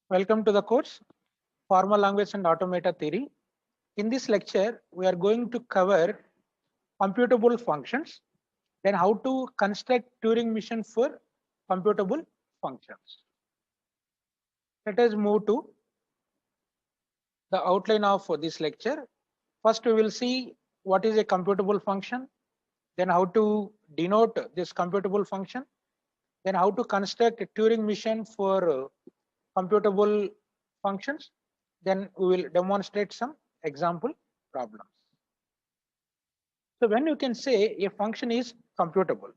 Welcome to the course Formal Language and Automata Theory. In this lecture, we are going to cover computable functions, then how to construct Turing machine for computable functions. Let us move to the outline of this lecture. First, we will see what is a computable function, then how to denote this computable function, then how to construct a Turing machine for computable functions. Then we will demonstrate some example problems. So when you can say a function is computable,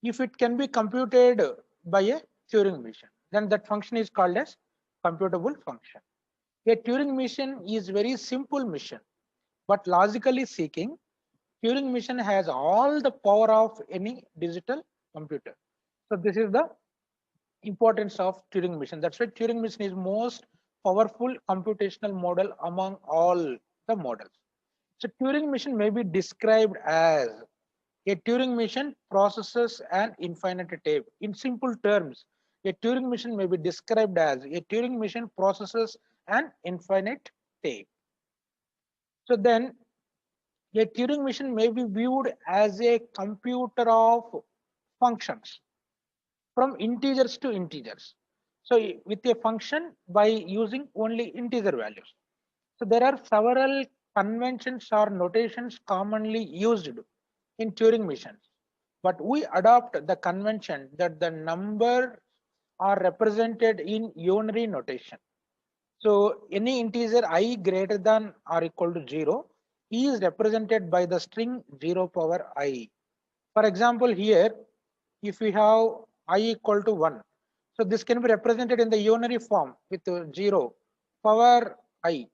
if it can be computed by a Turing machine, then that function is called as computable function. A Turing machine is very simple machine, but logically speaking, Turing machine has all the power of any digital computer. So this is the importance of Turing machine. That's why Turing machine is most powerful computational model among all the models. So Turing machine may be described as a Turing machine processes an infinite tape. In simple terms, a Turing machine may be described as a Turing machine processes an infinite tape. So then a Turing machine may be viewed as a computer of functions from integers to integers. So with a function by using only integer values. So there are several conventions or notations commonly used in Turing machines, but we adopt the convention that the number are represented in unary notation. So any integer I greater than or equal to 0 is represented by the string 0 power I. For example, here, if we have I equal to 1, so this can be represented in the unary form with 0 power I.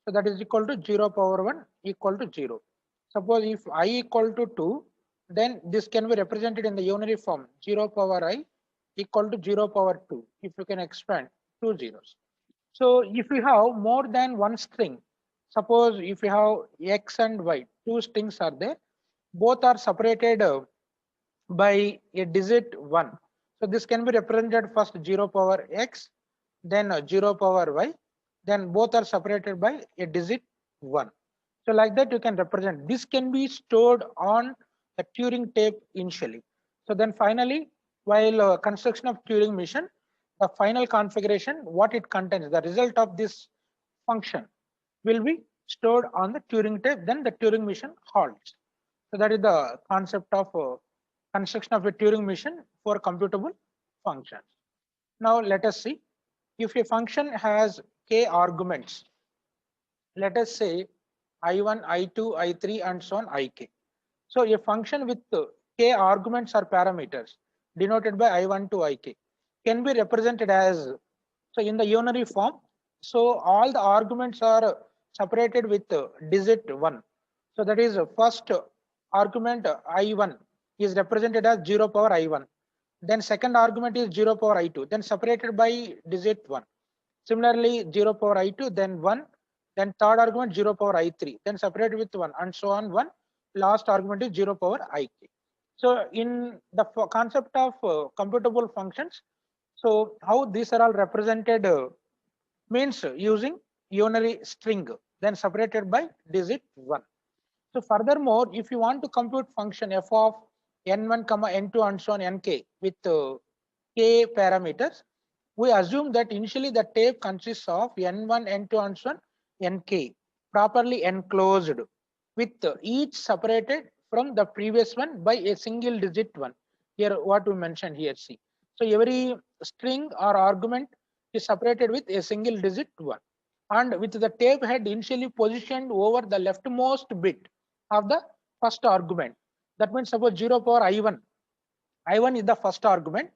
So that is equal to 0 power 1 equal to 0. Suppose if I equal to 2, then this can be represented in the unary form 0 power I equal to 0 power 2. If you can expand two zeros. So if you have more than one string, suppose if you have X and Y, two strings are there, both are separated by a digit 1. So this can be represented first 0 power X, then 0 power Y, then both are separated by a digit 1. So like that you can represent. This can be stored on the Turing tape initially. So then finally, while construction of Turing machine, the final configuration, what it contains, the result of this function will be stored on the Turing tape, then the Turing machine halts. So that is the concept of construction of a Turing machine for computable functions. Now let us see, if a function has k arguments, let us say I1, I2, I3 and so on ik. So a function with k arguments or parameters denoted by I1 to ik can be represented as, so in the unary form, so all the arguments are separated with digit 1. So that is first argument I1 is represented as 0 power I1. Then second argument is 0 power I2, then separated by digit 1. Similarly, 0 power I2, then 1, then third argument 0 power I3, then separated with 1 and so on 1. Last argument is 0 power ik. So in the concept of computable functions, so how these are all represented means using unary string, then separated by digit 1. So furthermore, if you want to compute function f of n1, n2 and so on nk with k parameters, we assume that initially the tape consists of n1, n2 and so on nk properly enclosed with each separated from the previous one by a single digit 1. Here what we mentioned here, see. So every string or argument is separated with a single digit 1, and with the tape head initially positioned over the leftmost bit of the first argument. That means suppose 0 power I1. I1 is the first argument.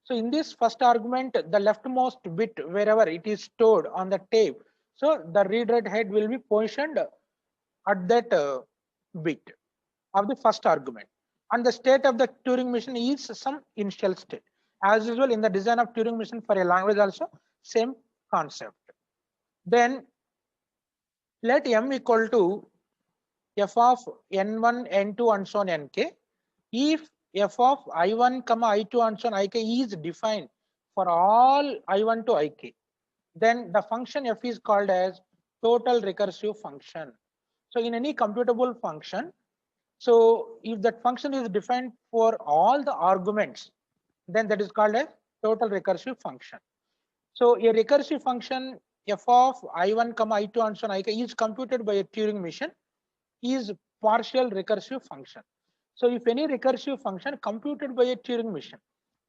So in this first argument, the leftmost bit wherever it is stored on the tape, so the read-write head will be positioned at that bit of the first argument. And the state of the Turing machine is some initial state. As usual in the design of Turing machine for a language also, same concept. Then let m equal to f of n1, n2 and so on nk if f of I1, I2 and so on ik is defined for all I1 to Ik, then the function f is called as total recursive function. So in any computable function, so if that function is defined for all the arguments, then that is called as total recursive function. So a recursive function f of I1, I2 and so on Ik is computed by a Turing machine is partial recursive function. So if any recursive function computed by a Turing machine,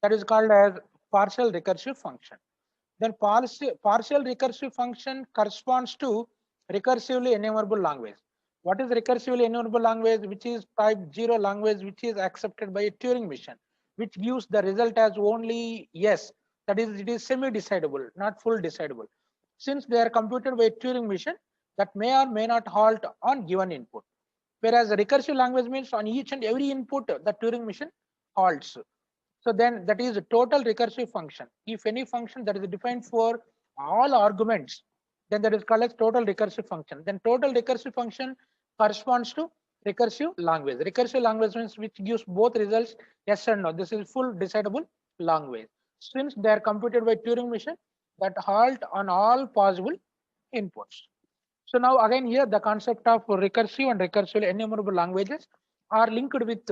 that is called as partial recursive function. Then partial recursive function corresponds to recursively enumerable language. What is recursively enumerable language? Which is type 0 language, which is accepted by a Turing machine, which gives the result as only yes. That is, it is semi-decidable, not full decidable. Since they are computed by a Turing machine, that may or may not halt on given input. Whereas recursive language means on each and every input, the Turing machine halts. So then that is a total recursive function. If any function that is defined for all arguments, then that is called as total recursive function. Then total recursive function corresponds to recursive language. Recursive language means which gives both results yes and no. This is full decidable language. Since they are computed by Turing machine that halt on all possible inputs. So now again here the concept of recursive and recursively enumerable languages are linked with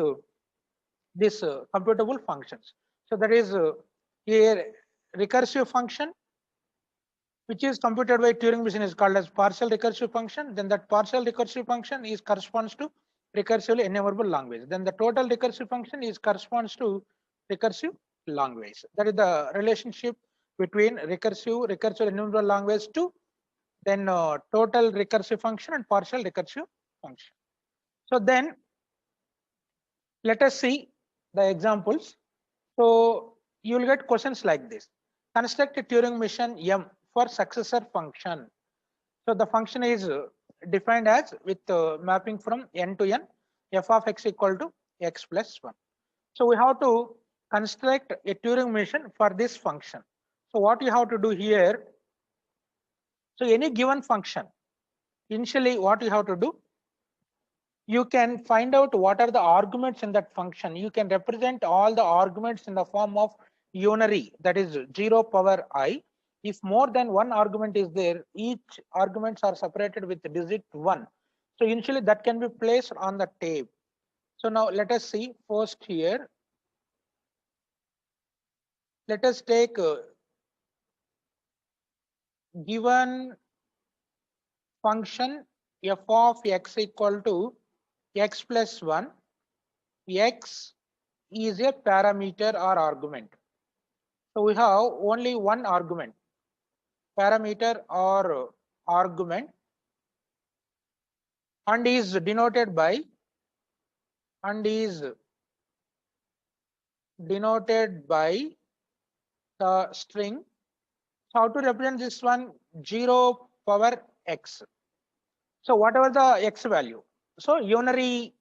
this computable functions. So that is a recursive function which is computed by Turing machine is called as partial recursive function. Then that partial recursive function is corresponds to recursively enumerable language. Then the total recursive function is corresponds to recursive language. That is the relationship between recursive enumerable language to then total recursive function and partial recursive function. So then let us see the examples. So you will get questions like this. Construct a Turing machine M for successor function. So the function is defined as with mapping from n to n, f of x equal to x plus 1. So we have to construct a Turing machine for this function. So what you have to do here, so any given function, initially what you have to do, you can find out what are the arguments in that function. You can represent all the arguments in the form of unary, that is 0 power I. If more than one argument is there, each arguments are separated with digit 1. So initially that can be placed on the tape. So now let us see first here. Let us take given function f of x equal to x plus 1. X is a parameter or argument. So we have only one argument, parameter or argument, and is denoted by the string. So how to represent this one? 0 power x. So whatever the x value, so unary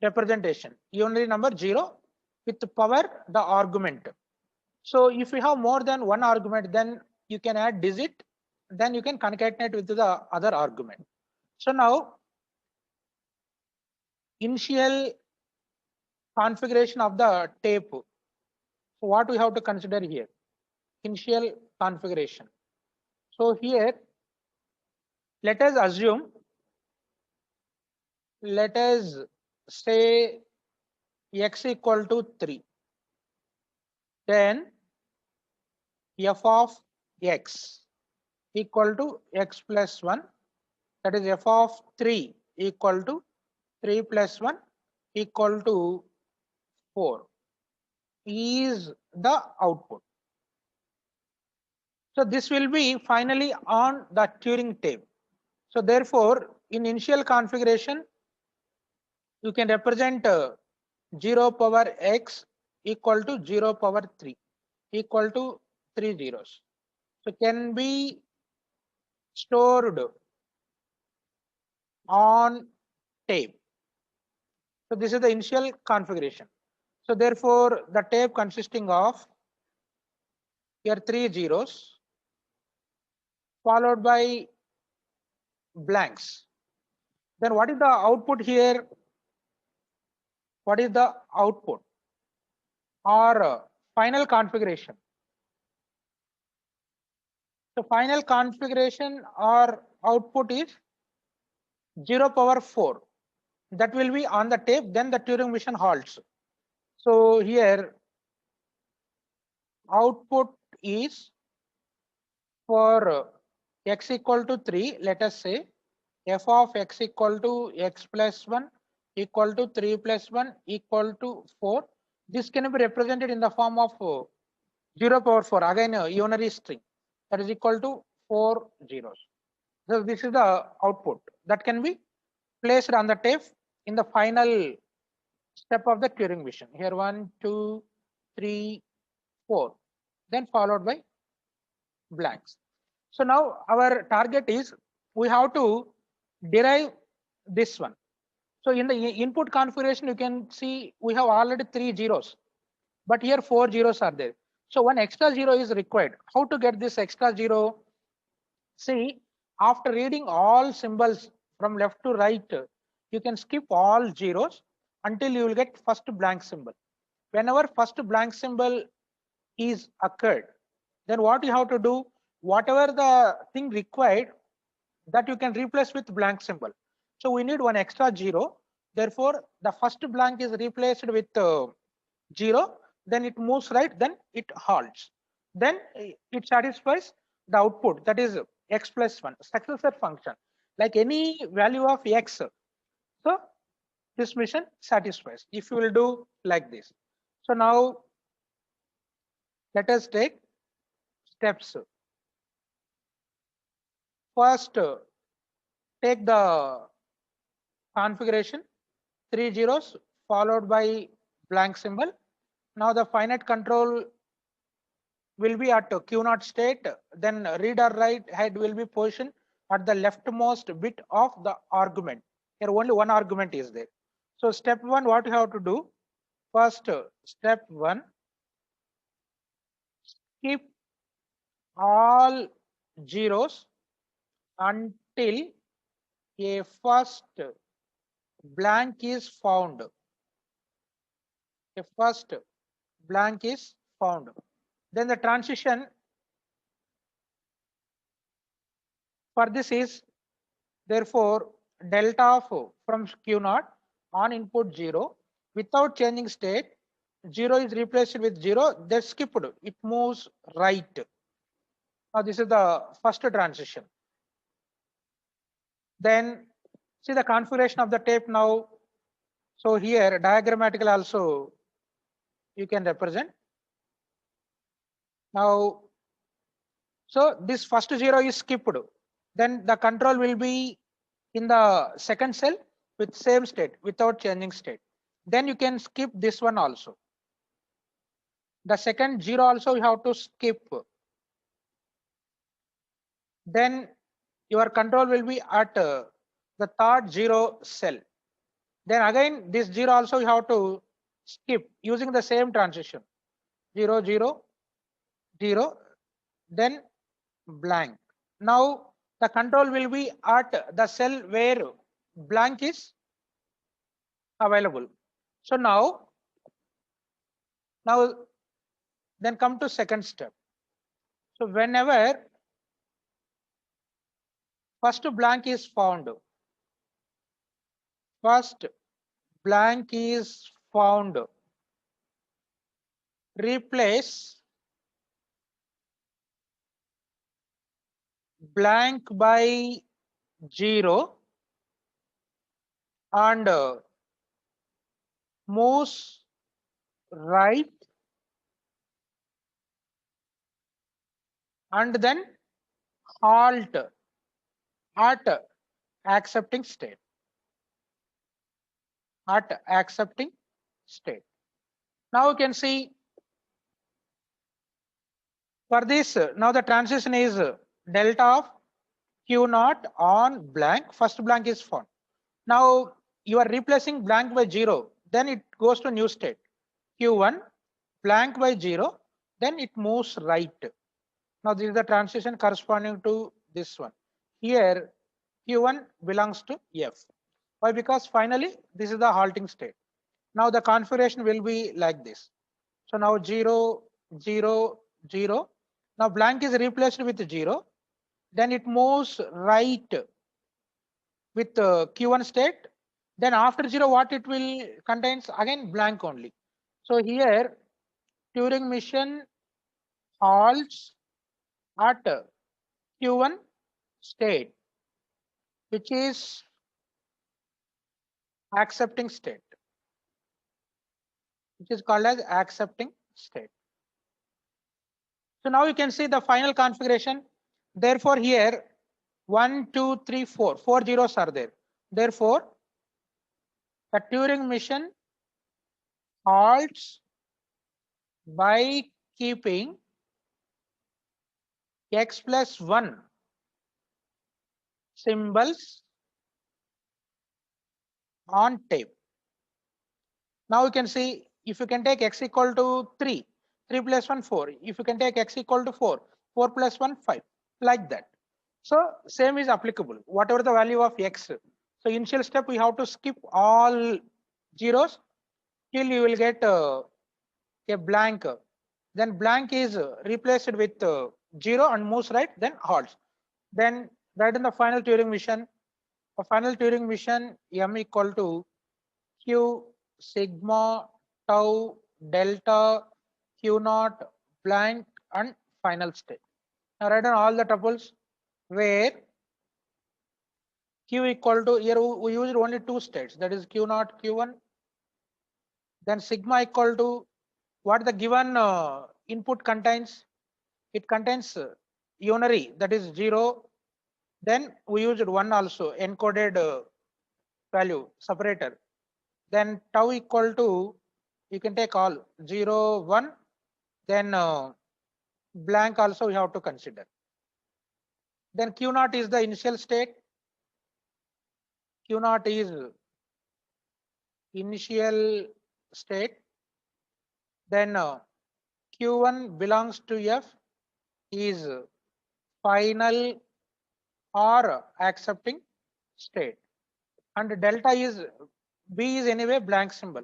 representation, unary number 0 with power the argument. So if you have more than one argument, then you can add digit, then you can concatenate with the other argument. So now initial configuration of the tape. So what we have to consider here? Initial configuration. So here let us assume, let us say x equal to 3. Then f of x equal to x plus 1, that is f of 3 equal to 3 plus 1 equal to 4 is the output. So this will be finally on the Turing tape. So therefore in initial configuration you can represent 0 power x equal to 0 power 3 equal to 3 zeros. So can be stored on tape. So this is the initial configuration. So therefore the tape consisting of here 3 zeros followed by blanks. Then what is the output here? What is the output or final configuration? So final configuration or output is 0 power 4. That will be on the tape, then the Turing machine halts. So here output is for x equal to 3, let us say f of x equal to x plus 1 equal to 3 plus 1 equal to 4. This can be represented in the form of 0 power 4, again a unary string, that is equal to 4 zeros. So this is the output that can be placed on the tape in the final step of the Turing machine. Here 1, 2, 3, 4, then followed by blanks. So now our target is we have to derive this one. So in the input configuration, you can see we have already 3 zeros, but here 4 zeros are there. So one extra zero is required. How to get this extra zero? See, after reading all symbols from left to right, you can skip all zeros until you will get first blank symbol. Whenever first blank symbol is occurred, then what you have to do, whatever the thing required, that you can replace with blank symbol. So we need one extra zero. Therefore, the first blank is replaced with 0. Then it moves right. Then it halts. Then it satisfies the output, that is x plus 1 successor function, like any value of x. So this mission satisfies if you will do like this. So now let us take steps. First, take the configuration, 3 zeros followed by blank symbol. Now the finite control will be at Q0 state, then read or write head will be positioned at the leftmost bit of the argument. Here only one argument is there. So step 1, what you have to do? First, step 1, keep all zeros until a first blank is found. A first blank is found. Then the transition for this is therefore delta of from Q0 on input 0 without changing state. 0 is replaced with 0, that's skipped, it moves right. Now this is the first transition. Then see the configuration of the tape now. So here diagrammatically also you can represent. Now, so this first 0 is skipped. Then the control will be in the second cell with same state without changing state. Then you can skip this one also. The second 0 also you have to skip. Then your control will be at the third 0 cell. Then again this 0 also you have to skip using the same transition. 0, 0, 0, then blank. Now the control will be at the cell where blank is available. So now then come to second step. So whenever first blank is found, replace blank by 0 and moves right and then halt at accepting state. Now you can see for this, now the transition is delta of Q0 on blank, first blank is found. Now you are replacing blank by 0, then it goes to new state. Q1 blank by 0, then it moves right. Now this is the transition corresponding to this one. Here Q1 belongs to F. Why? Because finally this is the halting state. Now the configuration will be like this. So now 0, 0, 0. Now blank is replaced with 0. then it moves right with Q1 state. Then after 0, what it will contains again blank only. So here Turing machine halts at Q1 state, which is accepting state, which is called as accepting state. So now you can see the final configuration. Therefore, here 1, 2, 3, 4, 4 zeros are there. Therefore, the Turing machine halts by keeping x plus 1 symbols on tape. Now you can see if you can take x equal to 3, 3 plus 1, 4. If you can take x equal to 4, 4 plus 1, 5, like that. So same is applicable, whatever the value of x. So initial step, we have to skip all zeros till you will get a blank. Then blank is replaced with 0 and moves right, then halts. Then right in the final Turing mission, a final Turing mission m equal to q sigma tau delta q naught blank and final state. Now write down all the tuples where q equal to, here we used only two states, that is q naught q1. Then sigma equal to what the given input contains. It contains unary, that is 0. Then we used 1 also, encoded value separator. Then tau equal to, you can take all 0, 1. Then blank also we have to consider. Then q naught is the initial state. Q naught is initial state. Then q1 belongs to f, is final or accepting state, and delta is, b is anyway blank symbol,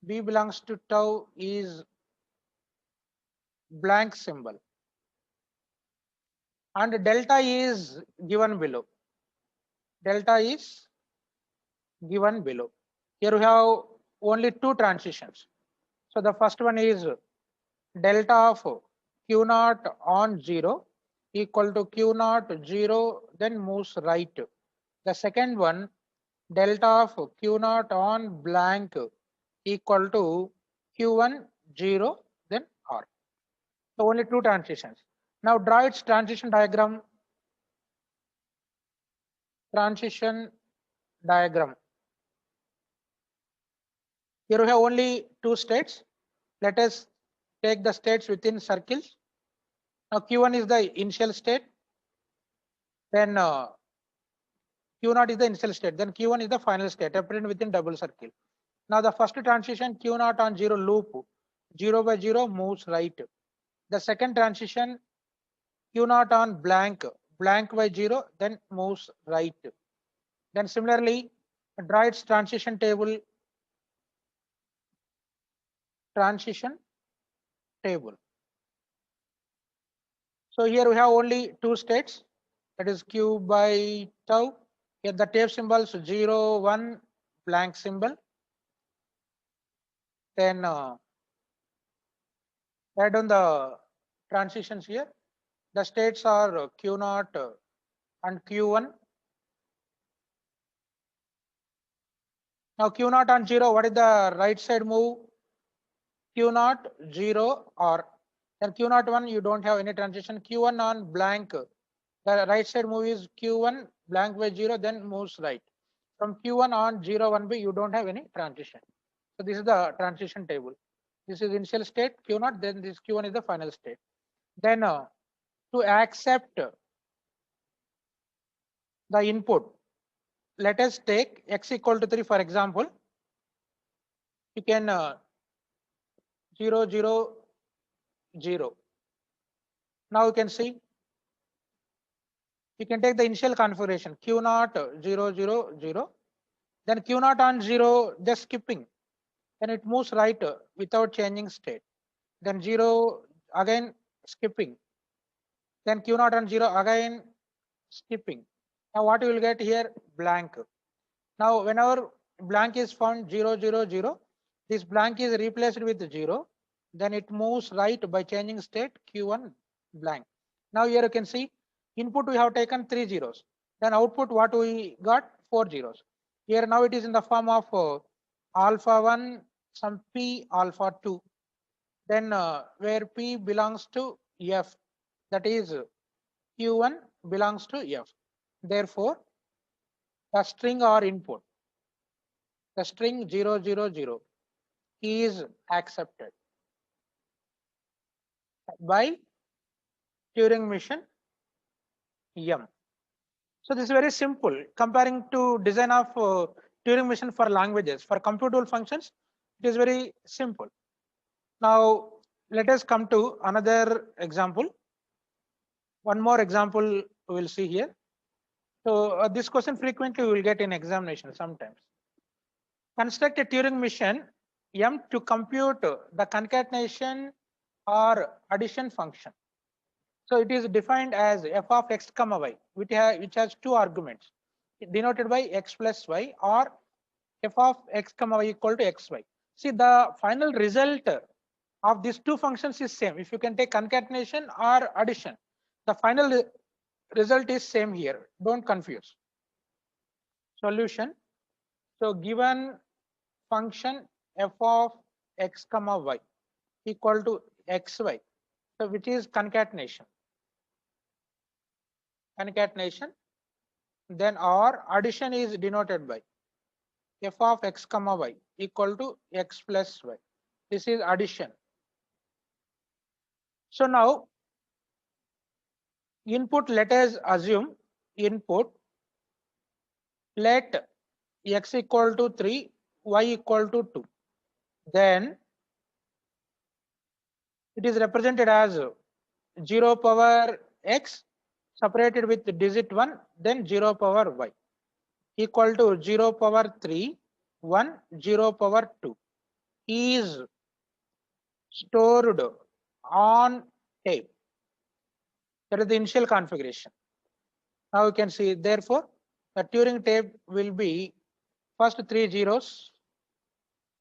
b belongs to tau is blank symbol, and delta is given below. Delta is given below. Here we have only two transitions. So the first one is delta of q naught on 0 equal to q naught 0, then moves right. The second one, delta of q naught on blank equal to q1 0, then r. So only two transitions. Now draw its transition diagram. Transition diagram. Here we have only two states. Let us take the states within circles. Now q1 is the initial state. Then q0 is the initial state. Then q1 is the final state, represented within double circle. Now the first transition, q0 on 0 loop, 0 by 0 moves right. The second transition, q0 on blank, blank by 0, then moves right. Then similarly, draw its transition table. Transition table. So here we have only two states, that is q by tau. Here the tape symbols 0, 1, blank symbol. Then add on the transitions here. The states are q0 and q1. Now q0 on 0, what is the right side move? q0 0 or then q0 1, you don't have any transition. q1 on blank, the right side move is q1 blank by 0, then moves right. From q1 on 0 1 by, you don't have any transition. So this is the transition table. This is initial state q0, then this q1 is the final state. Then to accept the input, let us take x equal to 3 for example. You can 0 0 0. Now you can see, you can take the initial configuration q0 0 0 0. Then q0 on 0, just skipping, then it moves right without changing state. Then 0 again skipping, then q0 on 0 again skipping. Now what you will get here? Blank. Now whenever blank is found 0, 0, 0, this blank is replaced with 0. Then it moves right by changing state Q1 blank. Now here you can see input we have taken 3 zeros. Then output what we got? 4 zeros. Here now it is in the form of alpha 1 some p alpha 2. Then where p belongs to f, that is Q1 belongs to f. Therefore, the string or input, the string 0, 0, 0 is accepted by Turing machine M. So this is very simple. Comparing to design of Turing machine for languages, for computable functions, it is very simple. Now let us come to another example. One more example we will see here. So this question frequently we will get in examination sometimes. Construct a Turing machine M to compute the concatenation or addition function. So it is defined as f of x comma y, which has two arguments denoted by x plus y, or f of x comma y equal to xy. See, the final result of these two functions is same. If you can take concatenation or addition, the final result is same here. Don't confuse. Solution. So given function f of x comma y equal to xy, so which is concatenation, then our addition is denoted by f of x comma y equal to x plus y. This is addition. So now input, let us assume input, let x equal to 3, y equal to 2. Then it is represented as 0 power x separated with digit 1, then 0 power y equal to 0 power 3, 1, 0 power 2 is stored on tape. That is the initial configuration. Now you can see, therefore, the Turing tape will be first 3 zeros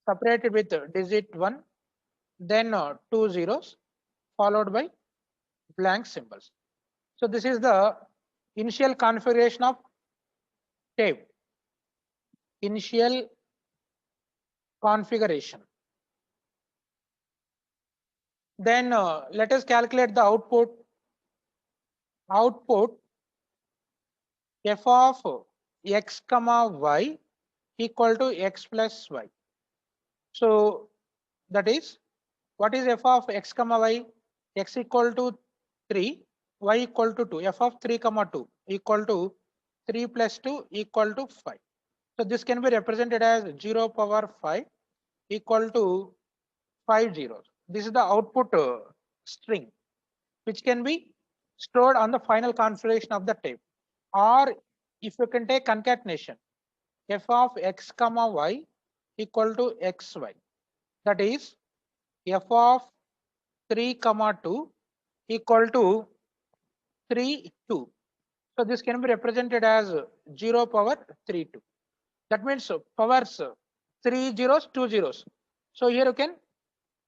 separated with digit 1, then 2 zeros followed by blank symbols. So this is the initial configuration of tape. Initial configuration. Then let us calculate the output. Output f of x comma y equal to x plus y. So that is, what is f of x comma y? X equal to 3, y equal to 2. F of 3 comma 2 equal to 3 plus 2 equal to 5. So this can be represented as 0 power 5 equal to 5 zeros. This is the output string, which can be stored on the final configuration of the tape. Or if you can take concatenation, f of x comma y equal to xy. That is f of 3 comma 2 equal to 3, 2. So this can be represented as 0 power 3, 2. That means powers 3 zeros, 2 zeros. So here you can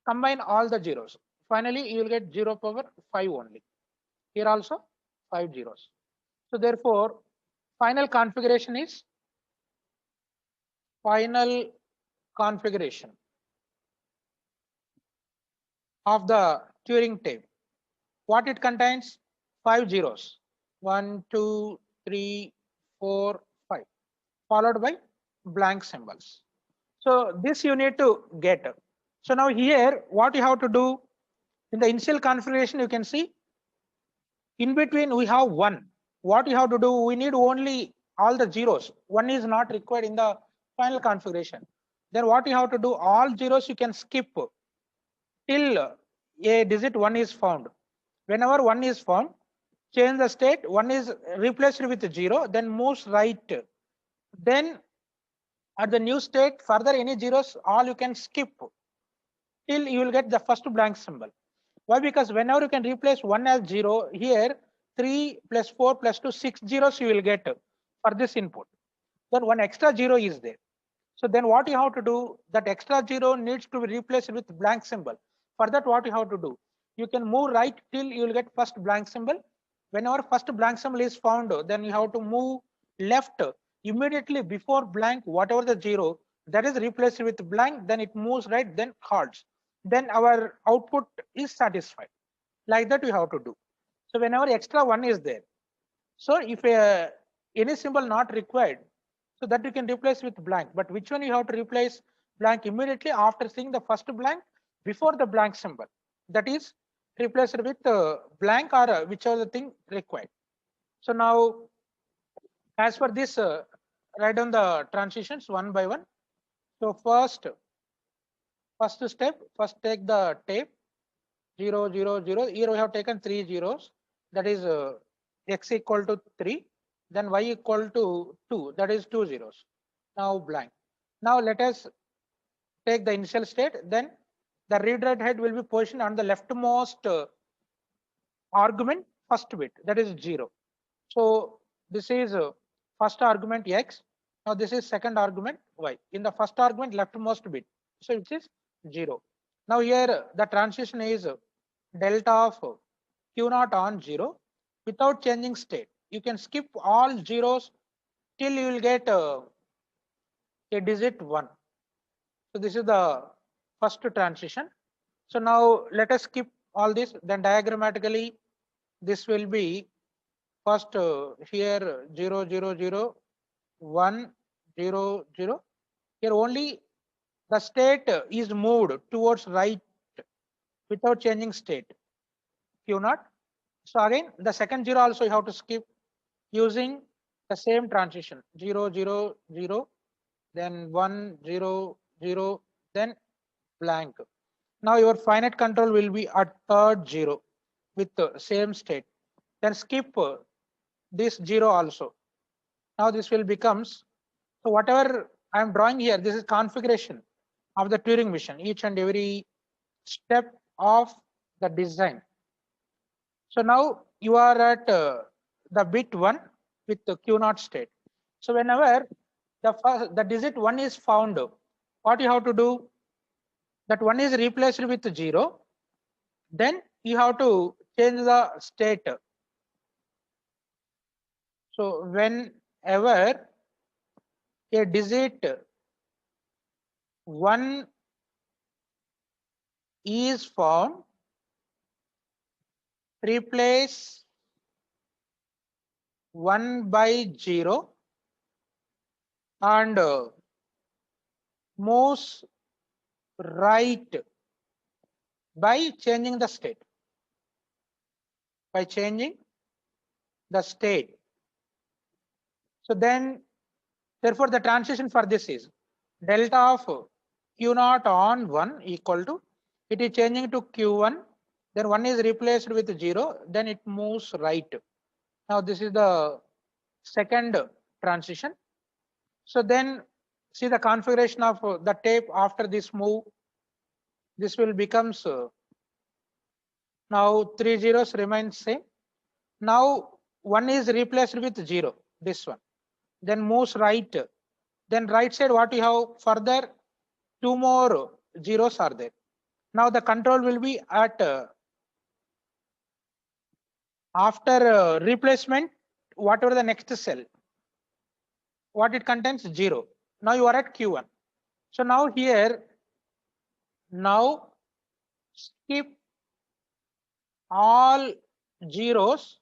combine all the zeros. Finally, you will get 0 power 5 only. Here also 5 zeros. So therefore, final configuration is of the Turing tape. What it contains? 5 zeros. 1, 2, 3, 4, 5, followed by blank symbols. So this you need to get. So now here, what you have to do in the initial configuration, you can see in between we have 1. What you have to do? We need only all the zeros. 1 is not required in the final configuration. Then what you have to do? All zeros you can skip till a digit 1 is found. Whenever 1 is found, change the state. 1 is replaced with 0, then moves right. Then at the new state, further any zeros, all you can skip till you will get the first blank symbol. Why? Because whenever you can replace 1 as 0, here 3 plus 4 plus 2, 6 zeros you will get for this input. Then one extra zero is there. So then what you have to do, that extra zero needs to be replaced with blank symbol. For that, what you have to do, you can move right till you will get first blank symbol. Whenever first blank symbol is found, then you have to move left immediately before blank, whatever the zero that is replaced with blank, then it moves right, then halts. Then our output is satisfied. Like that you have to do. So whenever extra one is there, so if any symbol not required, so that you can replace with blank. But which one you have to replace blank immediately after seeing the first blank before the blank symbol? That is replaced with blank or whichever the thing required. So now, as for this, write down the transitions one by one. So first step, first take the tape 0, 0, 0. Here we have taken 3 zeros. That is x equal to 3. Then y equal to 2. That is 2 zeros. Now blank. Now let us take the initial state. Then the read write head will be positioned on the leftmost argument first bit. That is 0. So this is first argument x. Now this is second argument y. In the first argument leftmost bit. So it is 0. Now here the transition is delta of q naught on 0 without changing state. You can skip all zeros till you will get a digit 1. So this is the first transition. So now let us skip all this. Then diagrammatically this will be first here 0, 0, 0, 1, 0, 0. Here only the state is moved towards right without changing state q naught. So again the second 0 also you have to skip using the same transition 0, 0, 0, then 1, 0, 0, then blank. Now your finite control will be at third 0 with the same state. Then skip this 0 also. Now this will becomes, so whatever I am drawing here, this is configuration of the Turing machine, each and every step of the design. So now you are at the bit 1 with the q naught state. So whenever the digit 1 is found, what you have to do, that 1 is replaced with 0, then you have to change the state. So whenever a digit 1 is found, replace 1 by 0 and moves right by changing the state. By changing the state. So then, therefore, the transition for this is delta of q naught on 1 equal to, it is changing to q1, then 1 is replaced with 0, then it moves right. Now this is the second transition. So then see the configuration of the tape after this move. This will becomes now 3 zeros remains same. Now 1 is replaced with 0, this one. Then moves right. Then right side what you have further, 2 more zeros are there. Now the control will be at after replacement, whatever the next cell, what it contains 0. Now you are at q1. So now here, now skip all zeros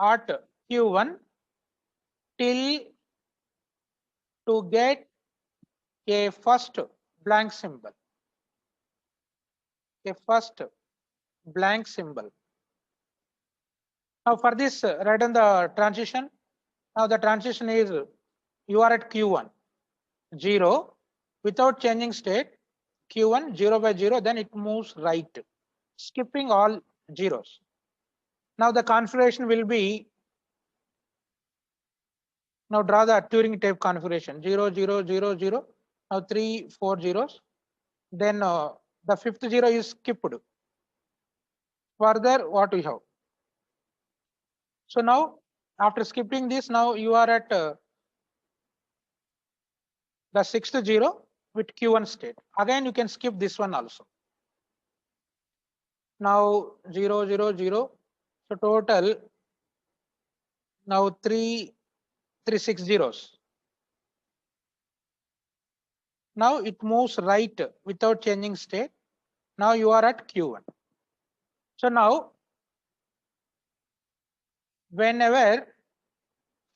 at q1 till to get a first blank symbol. A first blank symbol. Now for this, write down the transition. Now the transition is you are at q1 0 without changing state, q1 0 by 0, then it moves right, skipping all zeros. Now the configuration will be, now draw the Turing tape configuration 0, 0, 0, 0. Now 3, 4 zeros. Then the fifth 0 is skipped. Further, what we have? So now after skipping this, now you are at the sixth zero with Q1 state. Again, you can skip this one also. Now 0, 0, 0. So total now 6 zeros. Now it moves right without changing state. Now you are at Q1. So now whenever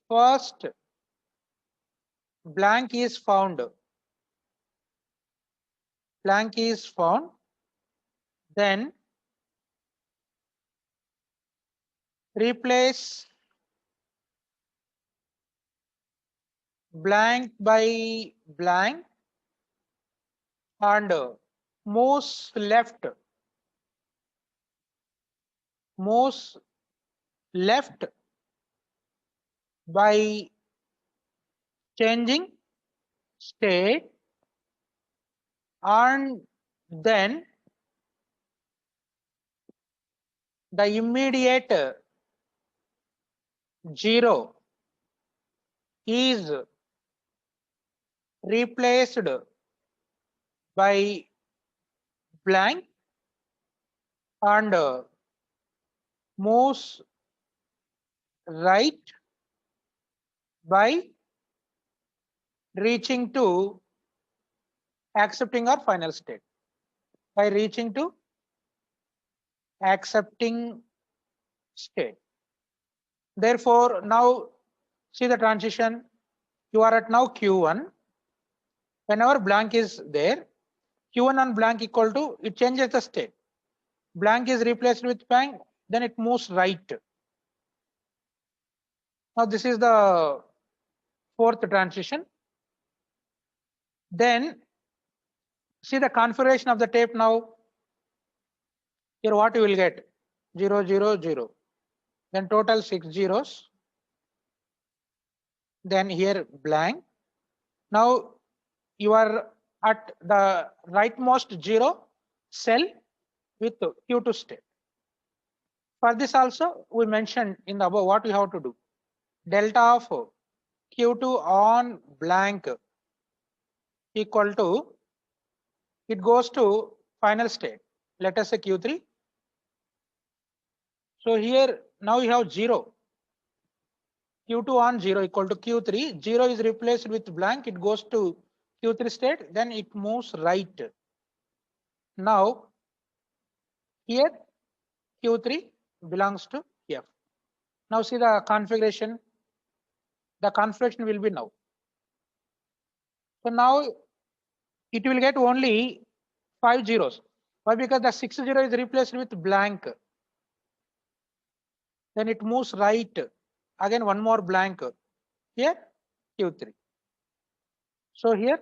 first blank is found, then replace blank by blank and moves left by changing state, and then the immediate 0 is replaced by blank and moves right by reaching to accepting our final state, by reaching to accepting state. Therefore, now see the transition. You are at now Q1. Whenever blank is there, Q1 and blank equal to, it changes the state. Blank is replaced with blank, then it moves right. Now this is the fourth transition. Then see the configuration of the tape now. Here what you will get? 0, 0, 0. Then total 6 zeros. Then here blank. Now you are at the rightmost 0 cell with Q2 state. For this also we mentioned in the above what we have to do. Delta of Q2 on blank equal to, it goes to final state. Let us say Q3. So here now you have 0. Q2 on 0 equal to Q3. 0 is replaced with blank. It goes to Q3 state. Then it moves right. Now here Q3 belongs to F. Now see the configuration. The configuration will be now. So now it will get only 5 zeros. Why? Because the 6 zero is replaced with blank. Then it moves right. Again one more blank. Here Q3. So here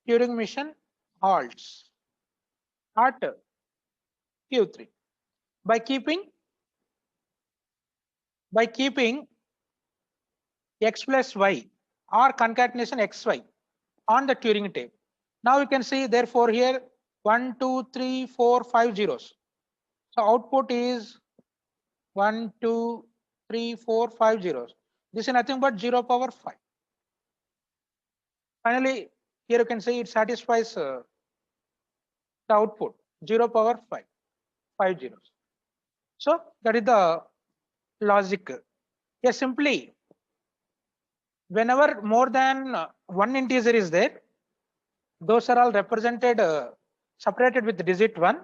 Turing mission halts at Q3 by keeping x plus y or concatenation xy on the Turing tape. Now you can see therefore here 1, 2, 3, 4, 5 zeros. So output is 1, 2, 3, 4, 5 zeros. This is nothing but 0 power 5. Finally, here you can see it satisfies the output 0 power 5, 5 zeros. So that is the logic. Here simply whenever more than one integer is there, those are all represented separated with digit 1.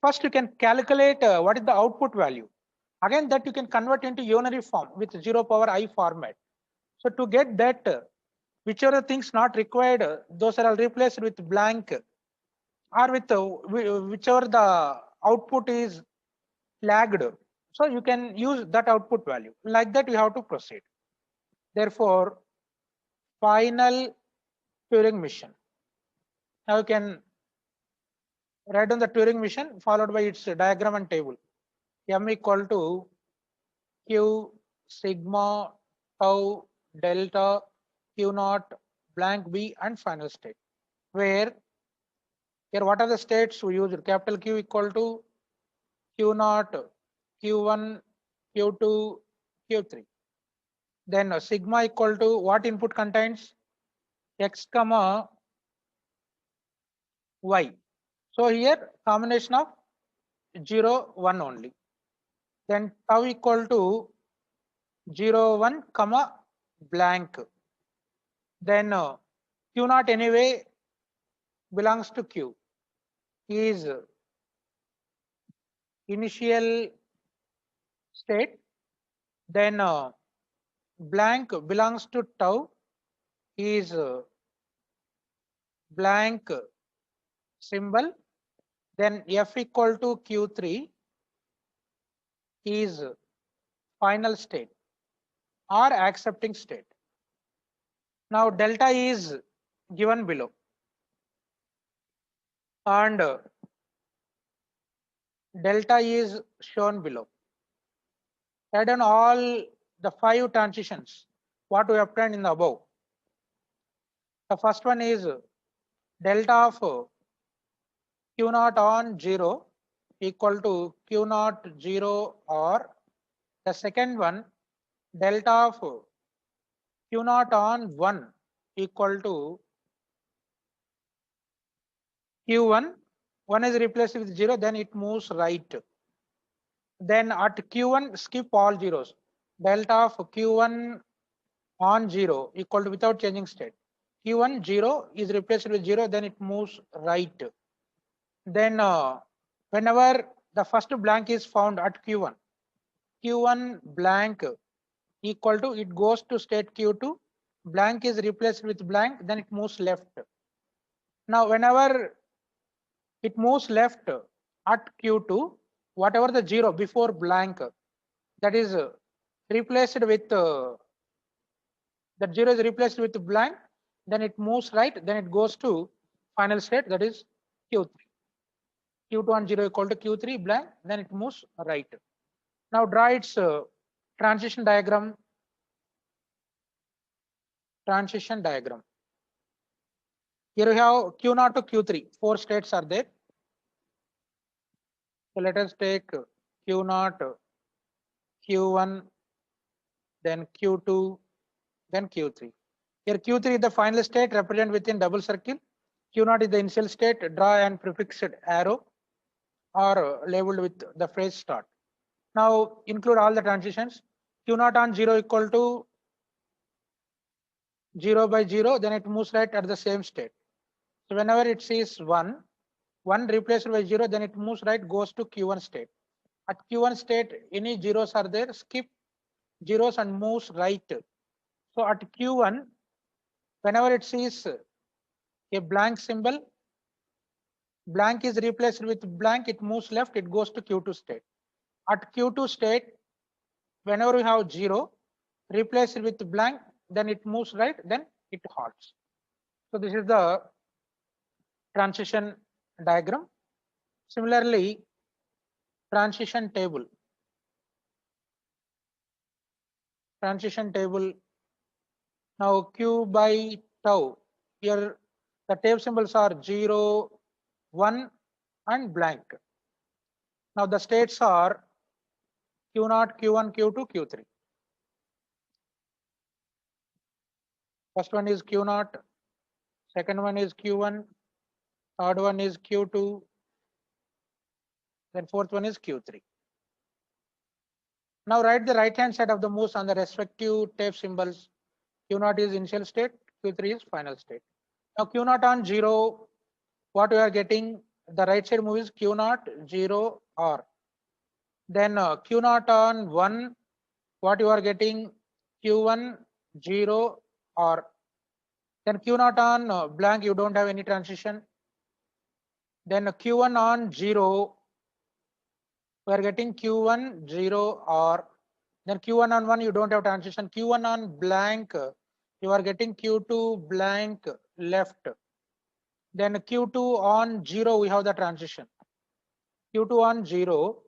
First you can calculate what is the output value. Again that you can convert into unary form with 0 power I format. So to get that, whichever things not required, those are all replaced with blank, or with whichever the output is lagged. So you can use that output value. Like that you have to proceed. Therefore, final Turing mission. Now you can write down the Turing mission followed by its diagram and table. M equal to Q sigma tau delta Q naught blank B and final state. Where here what are the states we use? Capital Q equal to Q naught, Q1, Q2, Q3. Then sigma equal to what input contains? X comma Y. So here combination of 0, 1 only. Then tau equal to 0, 1 comma blank. Then Q naught anyway belongs to Q. Is initial state. Then blank belongs to tau. Is blank symbol. Then F equal to Q3 is final state or accepting state. Now delta is given below, and delta is shown below. Add on all the 5 transitions what we obtained in the above. The first one is delta of Q naught on 0 equal to Q naught 0, or the second one delta of Q naught on 1 equal to Q1. 1 is replaced with 0, then it moves right. Then at Q1 skip all zeros. Delta of Q1 on 0 equal to without changing state. Q1 0 is replaced with 0, then it moves right. Then whenever the first blank is found at Q1, Q1 blank equal to, it goes to state Q2, blank is replaced with blank, then it moves left. Now whenever it moves left at Q2, whatever the 0 before blank, that is replaced with that 0 is replaced with blank, then it moves right, then it goes to final state, that is Q3. Q2 on 0 equal to Q3 blank, then it moves right. Now draw its transition diagram. Transition diagram. Here we have Q0 to Q3. 4 states are there. So let us take Q0, Q1, then Q2, then Q3. Here Q3 is the final state, represented within double circle. Q0 is the initial state, draw and prefixed arrow or labeled with the phrase start. Now include all the transitions. Q0 on 0 equal to 0 by 0, then it moves right at the same state. So whenever it sees 1 replaced by 0, then it moves right, goes to Q1 state. At Q1 state, any zeros are there, skip zeros and moves right. So at Q1, whenever it sees a blank symbol, blank is replaced with blank, it moves left, it goes to Q2 state. At Q2 state, whenever we have 0 replaced with blank, then it moves right, then it halts. So this is the transition diagram. Similarly, transition table. Transition table. Now Q by tau. Here the tape symbols are 0, 1 and blank. Now the states are Q0, Q1, Q2, Q3. First one is Q0, second one is Q1, third one is Q2, then fourth one is Q3. Now write the right hand side of the MOOCS on the respective tape symbols. Q0 is initial state, Q3 is final state. Now Q0 on 0, what we are getting, the right side move is Q0, 0, R. Then Q0 on 1, what you are getting, Q1, 0, R. Then Q0 on blank, you don't have any transition. Then Q1 on 0, we are getting Q1, 0, R. Then Q1 on 1, you don't have transition. Q1 on blank, you are getting Q2 blank left. Then Q2 on 0, we have the transition. Q2 on 0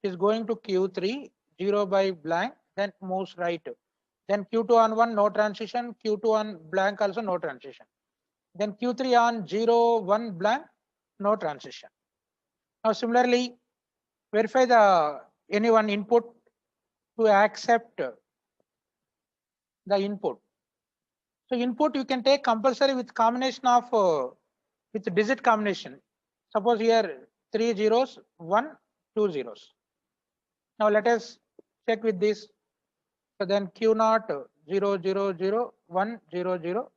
is going to Q3, 0 by blank, then moves right. Then Q2 on 1, no transition. Q2 on blank, also no transition. Then Q3 on 0, 1 blank, no transition. Now similarly, verify the any one input to accept the input. So input you can take compulsory with combination of with digit combination. Suppose here 3 zeros, 1, 2 zeros. Now let us check with this. So then Q naught 0 0 0 1 0 0.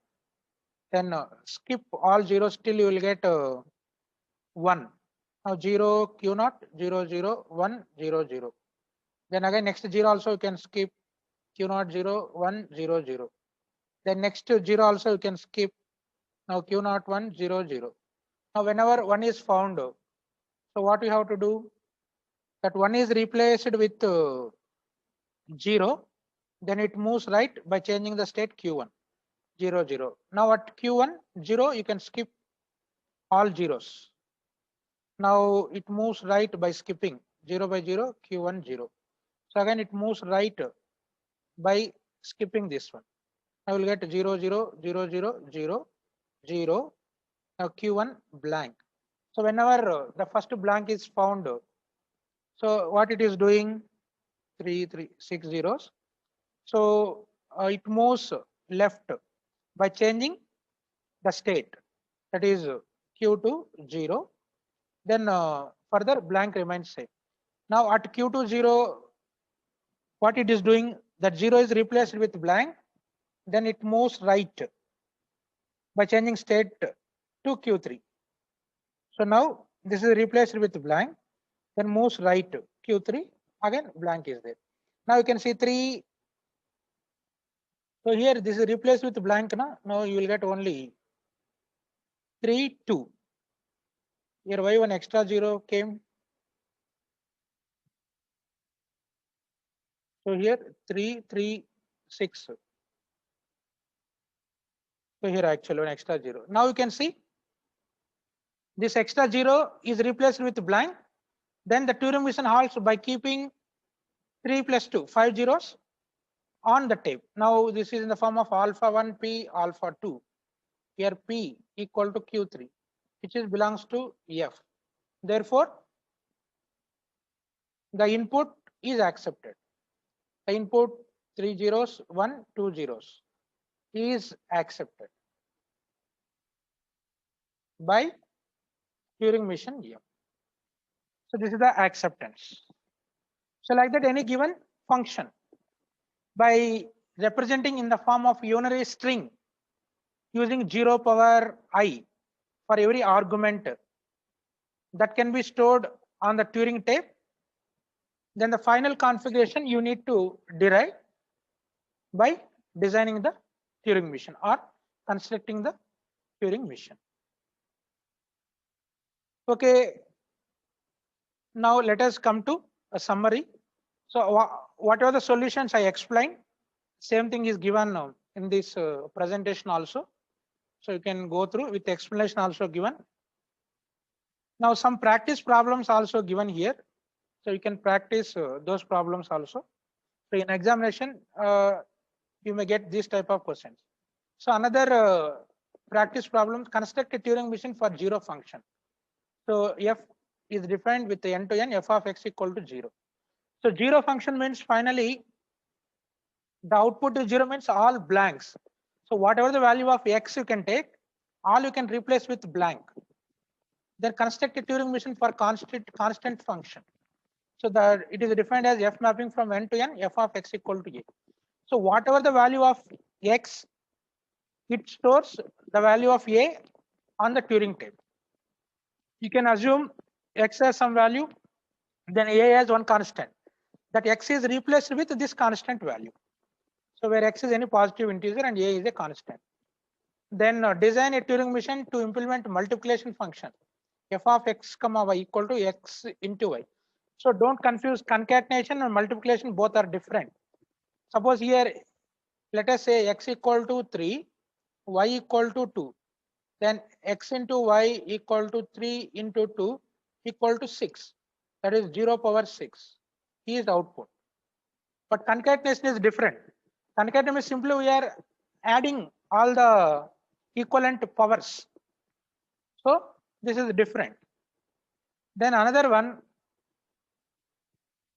Then skip all zeros till you will get 1. Now 0 Q naught 0 0 1 0 0. Then again next 0 also you can skip Q naught 0 1 0 0. Then next 0 also you can skip. Now Q naught 1 0 0. Now whenever 1 is found, so what we have to do? That 1 is replaced with 0. Then it moves right by changing the state Q1 0 0. Now at Q1 0 you can skip all zeros. Now it moves right by skipping 0 by 0 Q1 0. So again it moves right by skipping this one. I will get 0 0 0 0 0 0. Now Q1 blank. So whenever the first blank is found, so what it is doing? 3 3 6 zeros. So it moves left by changing the state, that is Q2 0. Then further blank remains same. Now at Q2 0, what it is doing? That 0 is replaced with blank. Then it moves right by changing state to Q3. So now this is replaced with blank. Then moves right to Q3. Again blank is there. Now you can see 3. So here this is replaced with blank. Now you will get only 3 2. Here why one extra 0 came? So here 3 3 6. So here actually one extra 0. Now you can see this extra 0 is replaced with blank. Then the Turing machine halts by keeping 3 plus 2, 5 zeros on the tape. Now this is in the form of alpha 1 P, alpha 2. Here P equal to Q3, which is belongs to F. Therefore, the input is accepted. The input 3 zeros, 1, 2 zeros is accepted by Turing machine F. So this is the acceptance. So like that, any given function by representing in the form of unary string using 0 power I for every argument that can be stored on the Turing tape, then the final configuration you need to derive by designing the Turing machine or constructing the Turing machine. Okay, now let us come to a summary. So whatever the solutions I explained, same thing is given in this presentation also. So you can go through with explanation also given. Now some practice problems also given here. So you can practice those problems also. So in examination, you may get this type of questions. So another practice problem: construct a Turing machine for 0 function. So f is defined with the n to n f of x equal to 0. So 0 function means finally the output is 0 means all blanks. So whatever the value of x you can take, all you can replace with blank. Then construct a Turing machine for constant function. So that it is defined as f mapping from n to n f of x equal to a. So whatever the value of x, it stores the value of a on the Turing tape. You can assume x has some value, then a has one constant. That x is replaced with this constant value. So where x is any positive integer and a is a constant. Then design a Turing machine to implement multiplication function f of x comma y equal to x into y. So don't confuse concatenation and multiplication, both are different. Suppose here, let us say x equal to 3, y equal to 2. Then x into y equal to 3 into 2 equal to 6. That is 0 power 6. He is the output. But concatenation is different. Concatenation is simply we are adding all the equivalent powers. So this is different. Then another one,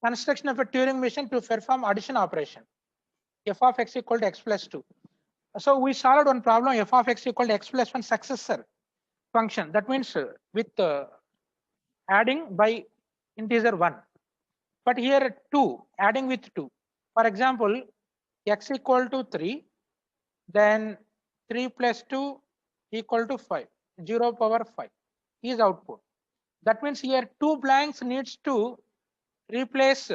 construction of a Turing machine to perform addition operation. F of x equal to x plus 2. So we solved one problem, f of x equal to x plus 1 successor function. That means with adding by integer 1. But here 2, adding with 2. For example, x equal to 3, then 3 plus 2 equal to 5, 0 power 5 is output. That means here 2 blanks needs to replace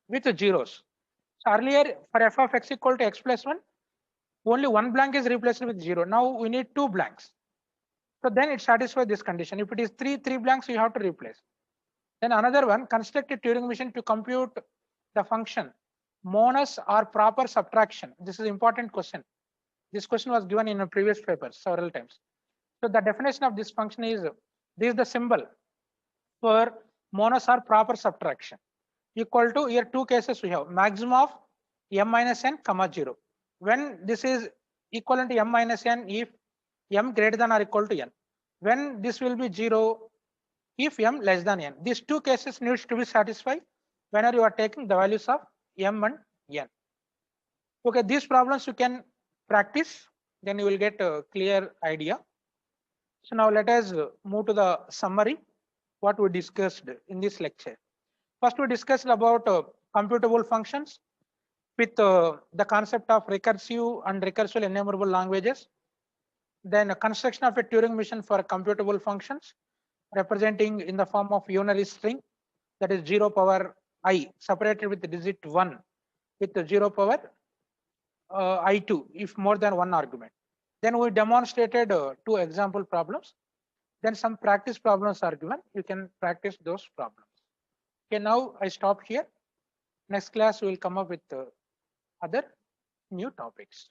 with zeros. So earlier for f of x equal to x plus 1, only one blank is replaced with 0. Now we need 2 blanks. So then it satisfies this condition. If it is 3 blanks, you have to replace. Then another one, construct a Turing machine to compute the function monas or proper subtraction. This is important question. This question was given in a previous paper several times. So the definition of this function is, this is the symbol for monas or proper subtraction. Equal to, here two cases we have, maximum of m minus n comma 0. When this is equivalent to m minus n if m greater than or equal to n. When this will be 0 if m less than n. These two cases needs to be satisfied whenever you are taking the values of m and n. Okay, these problems you can practice, then you will get a clear idea. So now let us move to the summary, what we discussed in this lecture. First, we discussed about computable functions with the concept of recursive and recursive enumerable languages. Then a construction of a Turing machine for computable functions representing in the form of unary string, that is 0 power I separated with the digit 1 with the 0 power I2 if more than one argument. Then we demonstrated 2 example problems. Then some practice problems are given. You can practice those problems. Okay, now I stop here. Next class we will come up with other new topics.